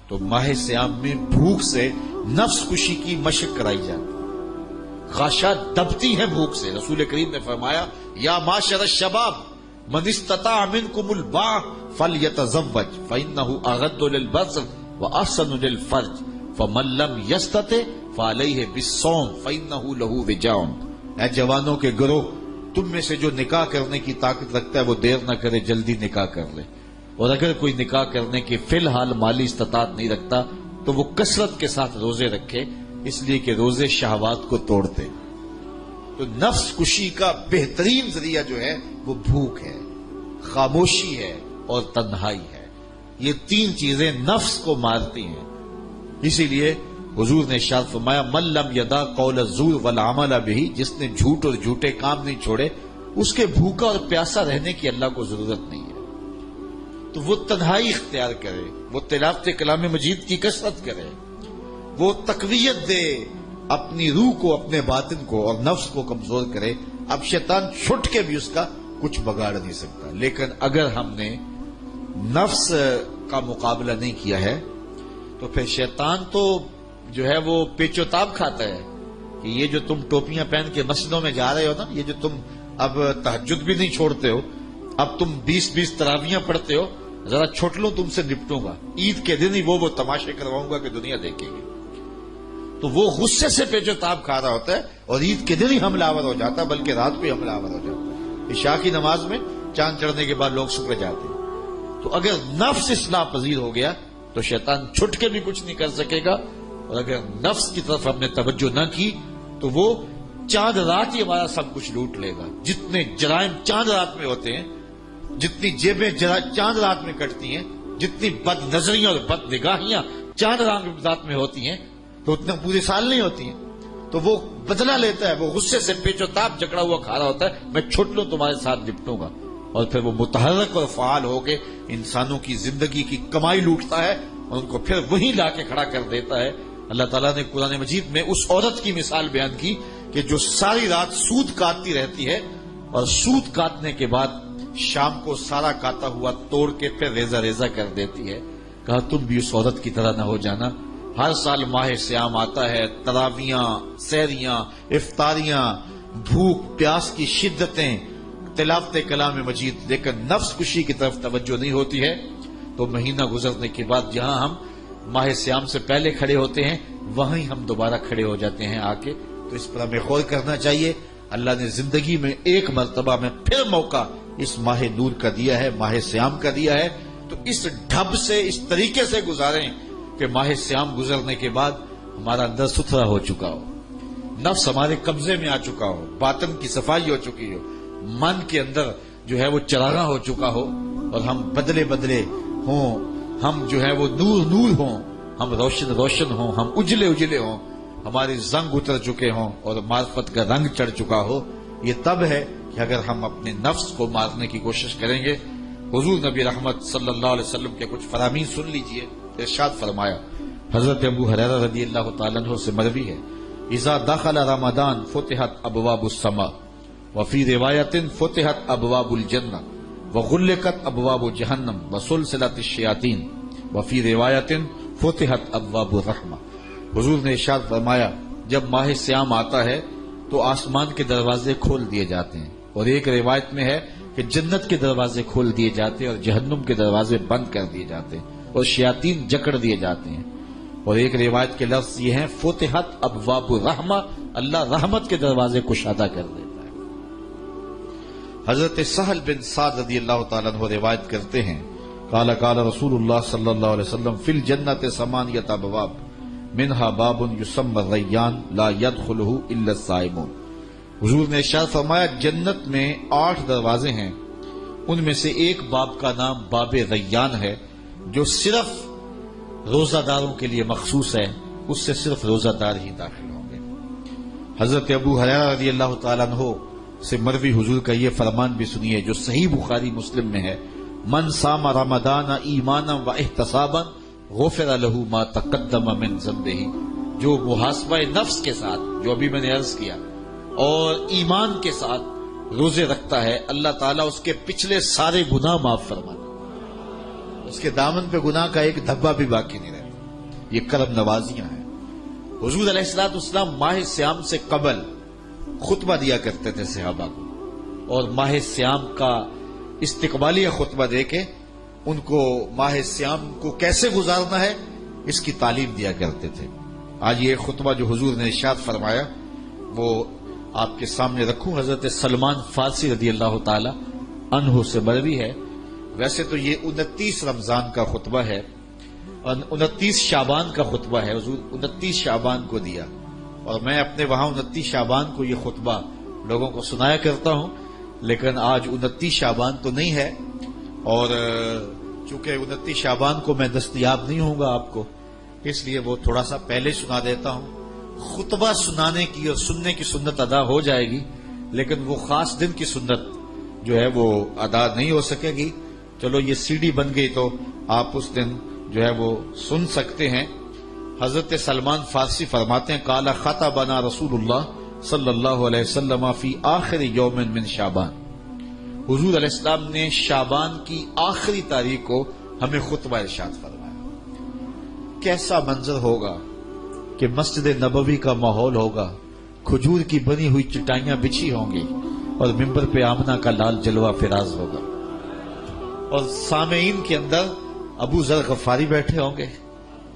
تو ماہ سیام میں بھوک سے نفس کشی کی مشق کرائی جاتی، خاشاک دبتی ہیں بھوک سے۔ رسول کریم نے فرمایا یا معاشر الشباب من استطاع منکم الباء فلیتزوج فانہ اغض للبصر واحسن للفرج فمن لم یستطع فعلیہ بالصوم فانہ لہ وجاء۔ اے جوانوں کے گروہ، تم میں سے جو نکاح کرنے کی طاقت رکھتا ہے وہ دیر نہ کرے، جلدی نکاح کر لے، اور اگر کوئی نکاح کرنے کی فی الحال مالی استطاعت نہیں رکھتا تو وہ کثرت کے ساتھ روزے رکھے، اس لیے کہ روزے شہوات کو توڑتے۔ تو نفس کشی کا بہترین ذریعہ جو ہے وہ بھوک ہے، خاموشی ہے اور تنہائی ہے۔ یہ تین چیزیں نفس کو مارتی ہیں۔ اسی لیے حضور نے ارشاد فرمایا من لم یدع قول الزور والعمل بہ، جس نے جھوٹ اور جھوٹے کام نہیں چھوڑے اس کے بھوکا اور پیاسا رہنے کی اللہ کو ضرورت نہیں ہے۔ تو وہ تنہائی اختیار کرے، وہ تلاوت کلام مجید کی کثرت کرے، وہ تقویت دے اپنی روح کو، اپنے باطن کو، اور نفس کو کمزور کرے۔ اب شیطان چھٹ کے بھی اس کا کچھ بگاڑ نہیں سکتا، لیکن اگر ہم نے نفس کا مقابلہ نہیں کیا ہے تو پھر شیطان تو جو ہے وہ پیچ و تاب کھاتا ہے کہ یہ جو تم ٹوپیاں پہن کے مسجدوں میں جا رہے ہو نا، یہ جو تم اب تہجد بھی نہیں چھوڑتے ہو، اب تم 20 تراویاں پڑھتے ہو، ذرا چھوٹ لوں تم سے نپٹوں گا، عید کے دن ہی وہ تماشے کرواؤں گا کہ دنیا دیکھے گی۔ تو وہ غصے سے پیچ و تاب کھا رہا ہوتا ہے اور عید کے دن ہی حملہ آور ہو جاتا ہے، بلکہ رات کو ہی حملہ آور ہو جاتا ہے۔ عشاء کی نماز میں چاند چڑھنے کے بعد لوگ سکڑ جاتے ہیں۔ تو اگر نفس اصلاح پذیر ہو گیا تو شیطان چھٹ کے بھی کچھ نہیں کر سکے گا، اور اگر نفس کی طرف ہم نے توجہ نہ کی تو وہ چاند رات ہی ہمارا سب کچھ لوٹ لے گا۔ جتنے جرائم چاند رات میں ہوتے ہیں، جتنی جیبیں چاند رات میں کٹتی ہیں، جتنی بد نظریاں اور بد نگاہیاں چاند رات میں ہوتی ہیں تو اتنا پورے سال نہیں ہوتی ہیں۔ تو وہ بدلہ لیتا ہے، وہ غصے سے پیچ و تاب جکڑا ہوا کھا رہا ہوتا ہے، میں چھوٹ لوں تمہارے ساتھ نپٹوں گا، اور پھر وہ متحرک اور فعال ہو کے انسانوں کی زندگی کی کمائی لوٹتا ہے اور ان کو پھر وہیں لا کے کھڑا کر دیتا ہے۔ اللہ تعالیٰ نے قرآن مجید میں اس عورت کی مثال بیان کی کہ جو ساری رات سود کاٹتی رہتی ہے اور سود کاٹنے کے بعد شام کو سارا کاتا ہوا توڑ کے پھر ریزہ ریزہ کر دیتی ہے۔ کہا تم بھی اس عورت کی طرح نہ ہو جانا۔ ہر سال ماہ سیام آتا ہے، تراویاں، سحریاں، افطاریاں، بھوک پیاس کی شدتیں، تلاوت کلام مجید، لیکن نفس کشی کی طرف توجہ نہیں ہوتی ہے۔ تو مہینہ گزرنے کے بعد جہاں ہم ماہ سیام سے پہلے کھڑے ہوتے ہیں وہیں ہم دوبارہ کھڑے ہو جاتے ہیں آ کے۔ تو اس پر ہمیں غور کرنا چاہیے۔ اللہ نے زندگی میں ایک مرتبہ میں پھر موقع اس ماہ نور کا دیا ہے، ماہ سیام کا دیا ہے، تو اس ڈھب سے، اس طریقے سے گزاریں کہ ماہ سیام گزرنے کے بعد ہمارا اندر ستھرا ہو چکا ہو، نفس ہمارے قبضے میں آ چکا ہو، باطن کی صفائی ہو چکی ہو، من کے اندر جو ہے وہ چراغاں ہو چکا ہو، اور ہم بدلے بدلے ہوں، ہم جو ہے وہ نور نور ہوں، ہم روشن روشن ہوں، ہم اجلے اجلے ہوں، ہمارے زنگ اتر چکے ہوں اور معرفت کا رنگ چڑھ چکا ہو۔ یہ تب ہے کہ اگر ہم اپنے نفس کو مارنے کی کوشش کریں گے۔ حضور نبی رحمت صلی اللہ علیہ وسلم کے کچھ فرامین سن لیجئے۔ ارشاد فرمایا، حضرت ابو ہریرہ رضی اللہ تعالیٰ عنہ سے مروی ہے، اذا دخل رمضان فتحت ابواب السماء وفی روایت فتحت ابواب الجنہ وغلقت ابواب جہنم وسلسلت الشیاطین وفی روایت فتحت ابواب الرحمہ۔ حضور نے ارشاد فرمایا جب ماہ سیام آتا ہے تو آسمان کے دروازے کھول دیے جاتے ہیں، اور ایک روایت میں ہے کہ جنت کے دروازے کھول دیے جاتے ہیں اور جہنم کے دروازے بند کر دیے جاتے ہیں اور شیاطین جکڑ دیے جاتے ہیں، اور ایک روایت کے لفظ یہ ہیں فتحت ابواب الرحمہ، اللہ رحمت کے دروازے کشادہ کر دیتا ہے۔ حضرت سہل بن سعد رضی اللہ تعالیٰ عنہ روایت کرتے ہیں، قال قال رسول اللہ صلی اللہ علیہ وسلم فی الجنت ثمانیۃ ابواب منها باب یسمى الریان لا يدخله الا الصائمون۔ حضور نے ارشاد فرمایا جنت میں 8 دروازے ہیں، ان میں سے ایک باب کا نام باب ریان ہے جو صرف روزہ داروں کے لیے مخصوص ہے، اس سے صرف روزہ دار ہی داخل ہوں گے۔ حضرت ابو ہریرہ رضی اللہ تعالیٰ عنہ سے مروی حضور کا یہ فرمان بھی سنیے جو صحیح بخاری مسلم میں ہے، من صام رمضان ایمانا و احتسابا غفر له ما تقدم من ذنبہ، جو محاسبہ نفس کے ساتھ، جو ابھی میں نے عرض کیا، اور ایمان کے ساتھ روزے رکھتا ہے، اللہ تعالیٰ اس کے پچھلے سارے گناہ معاف فرماتا، اس کے دامن پہ گناہ کا ایک دھبا بھی باقی نہیں رہتا۔ یہ کرم نوازیاں ہیں۔ حضور علیہ الصلوۃ والسلام ماہ سیام سے قبل خطبہ دیا کرتے تھے صحابہ کو، اور ماہ سیام کا استقبالیہ خطبہ دے کے ان کو ماہ سیام کو کیسے گزارنا ہے اس کی تعلیم دیا کرتے تھے۔ آج یہ خطبہ جو حضور نے ارشاد فرمایا وہ آپ کے سامنے رکھوں۔ حضرت سلمان فارسی رضی اللہ تعالی عنہ سے مروی ہے۔ ویسے تو یہ 29 رمضان کا خطبہ ہے اور 29 شعبان کا خطبہ ہے، حضور 29 شعبان کو دیا، اور میں اپنے وہاں 29 شعبان کو یہ خطبہ لوگوں کو سنایا کرتا ہوں، لیکن آج 29 شعبان تو نہیں ہے، اور چونکہ 29 شعبان کو میں دستیاب نہیں ہوں گا آپ کو، اس لیے وہ تھوڑا سا پہلے سنا دیتا ہوں۔ خطبہ سنانے کی اور سننے کی سنت ادا ہو جائے گی، لیکن وہ خاص دن کی سنت جو ہے وہ ادا نہیں ہو سکے گی۔ چلو یہ سی ڈی بن گئی تو آپ اس دن جو ہے وہ سن سکتے ہیں۔ حضرت سلمان فارسی فرماتے ہیں قال خطبنا رسول اللہ صلی اللہ علیہ وسلم فی آخر یوم من شعبان، حضور علیہ السلام نے شعبان کی آخری تاریخ کو ہمیں خطبہ ارشاد فرمایا۔ کیسا منظر ہوگا کہ مسجد نبوی کا ماحول ہوگا، کھجور کی بنی ہوئی چٹائیاں بچھی ہوں گی اور ممبر پہ آمنہ کا لال جلوہ فراز ہوگا، اور سامعین کے اندر ابو ذر غفاری بیٹھے ہوں گے،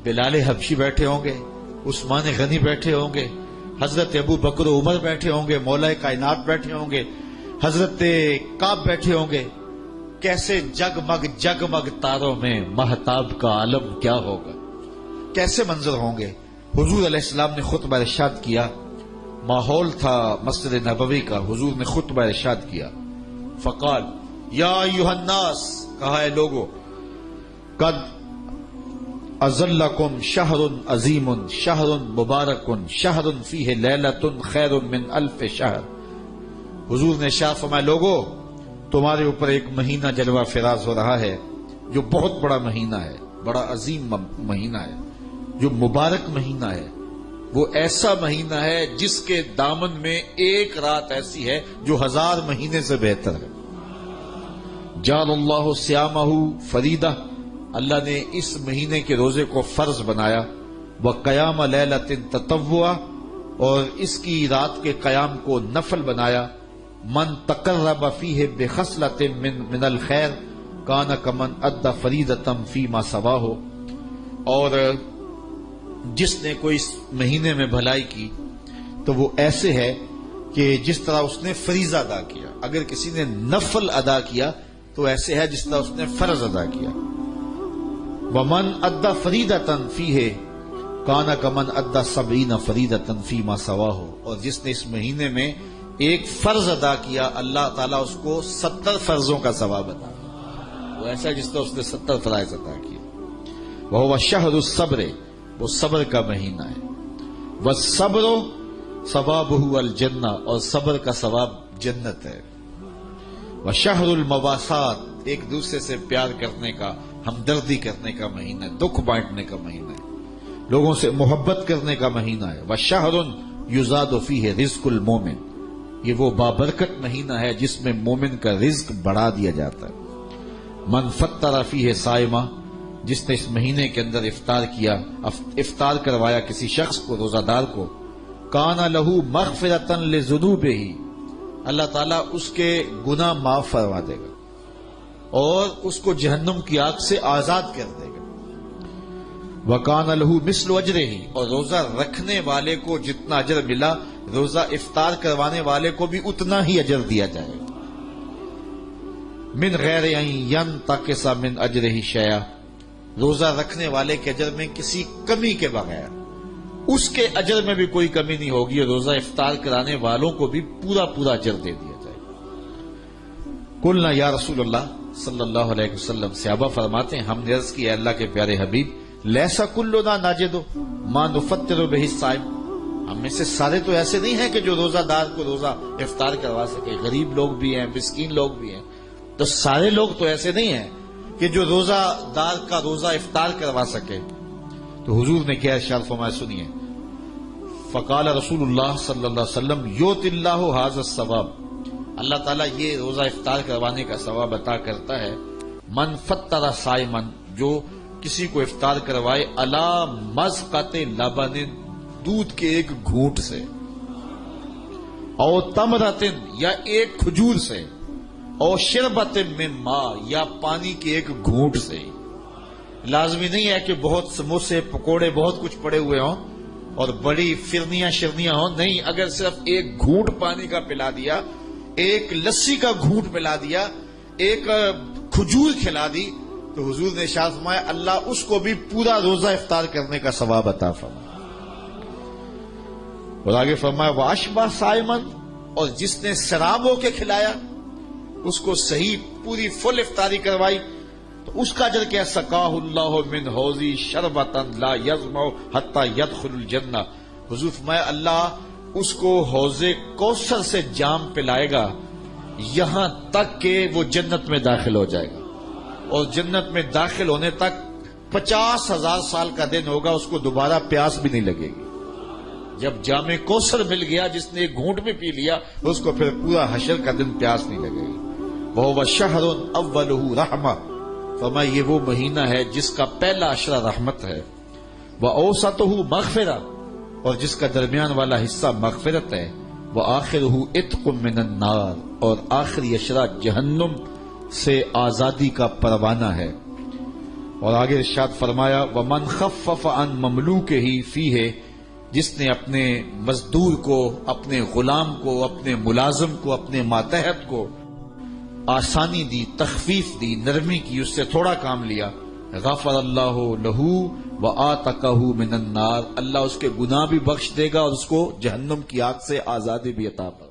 بلال حبشی بیٹھے ہوں گے، عثمان غنی بیٹھے ہوں گے، حضرت ابو بکر و عمر بیٹھے ہوں گے، مولا کائنات بیٹھے ہوں گے، حضرت کعب بیٹھے ہوں گے۔ کیسے جگمگ جگمگ تاروں میں مہتاب کا عالم کیا ہوگا، کیسے منظر ہوں گے۔ حضور علیہ السلام نے خطبہ ارشاد کیا، ماحول تھا مسجد نبوی کا، حضور نے خطبہ ارشاد کیا، فقال یا ایھا الناس، کہا ہے لوگو، قد اظلکم شہر عظیم شہر مبارک شہر فیہ لیلۃ خیر من الف شہر۔ حضور نے ارشاد فرمایا لوگو، تمہارے اوپر ایک مہینہ جلوہ فراز ہو رہا ہے جو بہت بڑا مہینہ ہے، بڑا عظیم مہینہ ہے، جو مبارک مہینہ ہے، وہ ایسا مہینہ ہے جس کے دامن میں ایک رات ایسی ہے جو 1000 مہینے سے بہتر ہے۔ جعل اللہ صیامہ فریدہ، اللہ نے اس مہینے کے روزے کو فرض بنایا، وقیام لیلۃ تطوعا، اور اس کی رات کے قیام کو نفل بنایا، من تقرب فیہ بخصلۃ من الخیر کان کمن ادى فریضۃ فیما سواہ، اور جس نے کوئی اس مہینے میں بھلائی کی تو وہ ایسے ہے کہ جس طرح اس نے فریضہ ادا کیا، اگر کسی نے نفل ادا کیا تو ایسے ہے جس طرح اس نے فرض ادا کیا۔ ومن ادى فریضۃ فیہ کان کمن ادى 70 فریضۃ فیما سواہ، اور جس نے اس مہینے میں ایک فرض ادا کیا اللہ تعالیٰ اس کو 70 فرضوں کا ثواب عطا، وہ ایسا جس طرح اس نے 70 فرائض ادا کیا۔ وہو شہر الصبر، وہ صبر کا مہینہ ہے، والصبر ثوابہ الجنہ، اور صبر کا ثواب جنت ہے۔ وشہر المواسات، ایک دوسرے سے پیار کرنے کا، ہمدردی کرنے کا مہینہ ہے، دکھ بانٹنے کا مہینہ ہے، لوگوں سے محبت کرنے کا مہینہ ہے۔ وشہر یزاد فیہ رزق المومن، یہ وہ بابرکت مہینہ ہے جس میں مومن کا رزق بڑھا دیا جاتا ہے۔ من فطر فیہ صائمہ، جس نے اس مہینے کے اندر افطار کیا، افطار کروایا کسی شخص کو، روزہ دار کو، کان لہ مغفرۃ لذنوبہ، اللہ تعالیٰ اس کے گناہ معاف فرما دے گا اور اس کو جہنم کی آگ سے آزاد کر دے گا۔ وکان لہ مثل اجرہ، اور روزہ رکھنے والے کو جتنا اجر ملا، روزہ افطار کروانے والے کو بھی اتنا ہی اجر دیا جائے گا۔ من غیر ان ینتقص من اجرہ شیئا، روزہ رکھنے والے کے اجر میں کسی کمی کے بغیر، اس کے اجر میں بھی کوئی کمی نہیں ہوگی، اور روزہ افطار کرانے والوں کو بھی پورا پورا اجر دے دیا جائے گا۔ قلنا یا رسول اللہ صلی اللہ علیہ وسلم، صحابہ فرماتے ہیں ہم نے عرض کی اے اللہ کے پیارے حبیب، لیسا کلنا ناجد ما نفطر بہ الصائم، ہم میں سے سارے تو ایسے نہیں ہیں کہ جو روزہ دار کو روزہ افطار کروا سکے، غریب لوگ بھی ہیں، مسکین لوگ بھی ہیں، تو سارے لوگ تو ایسے نہیں ہیں کہ جو روزہ دار کا روزہ افطار کروا سکے۔ تو حضور نے کیا ارشاد فرمایا، سنیے، فقال رسول اللہ صلی اللہ علیہ وسلم یؤتی اللہ ھذا الثواب، اللہ تعالیٰ یہ روزہ افطار کروانے کا ثواب عطا کرتا ہے، من فطر صائما، جو کسی کو افطار کروائے الا مزقۃ لبن، دودھ کے ایک گھونٹ سے، او تمرۃ یا ایک کھجور سے، او شربۃ من ماء یا پانی کے ایک گھونٹ سے۔ لازمی نہیں ہے کہ بہت سموسے پکوڑے بہت کچھ پڑے ہوئے ہوں اور بڑی فرنیاں شرنیاں ہوں، نہیں، اگر صرف ایک گھونٹ پانی کا پلا دیا، ایک لسی کا گھونٹ پلا دیا، ایک کھجور کھلا دی، تو حضور نے ارشاد فرمایا اللہ اس کو بھی پورا روزہ افطار کرنے کا ثواب عطا فرمائے۔ اور آگے فرمایا واشبہ صائمن، اور جس نے سراب ہو کے کھلایا، اس کو صحیح پوری فل افطاری کروائی، تو اس کا اجر کیا؟ سقاہ اللہ من حوضی شربۃ لا یظمأ حتی یدخل الجنہ، حضور فرمایا اللہ اس کو حوض کوثر سے جام پلائے گا یہاں تک کہ وہ جنت میں داخل ہو جائے گا، اور جنت میں داخل ہونے تک 50,000 سال کا دن ہوگا، اس کو دوبارہ پیاس بھی نہیں لگے گی۔ جب جام کوثر مل گیا، جس نے ایک گھونٹ میں پی لیا، اس کو پھر پورا حشر کا دن پیاس نہیں لگے گی۔ وَهُوَ شَهْرٌ أَوَّلُهُ رَحْمَةٌ، فرمایا یہ وہ مہینہ ہے جس کا پہلا عشرہ رحمت ہے، وَأَوْسَطُهُ مَغْفِرَةٌ، اور جس کا درمیان والا حصہ مغفرت ہے، وَآخِرُهُ عِتْقٌ مِّنَ النَّارِ، اور آخری عشرہ جہنم سے آزادی کا پروانہ ہے۔ اور آگے ارشاد فرمایا وَمَنْ خَفَّفَ عَنْ مَمْلُوكِهِ فِيهِ، جس نے اپنے مزدور کو، اپنے غلام کو، اپنے ملازم کو، اپنے ماتحت کو آسانی دی، تخفیف دی، نرمی کی، اس سے تھوڑا کام لیا، غفر اللہ لہو وآتقہ من النار، اللہ اس کے گناہ بھی بخش دے گا اور اس کو جہنم کی آگ سے آزادی بھی عطا فرمائے گا۔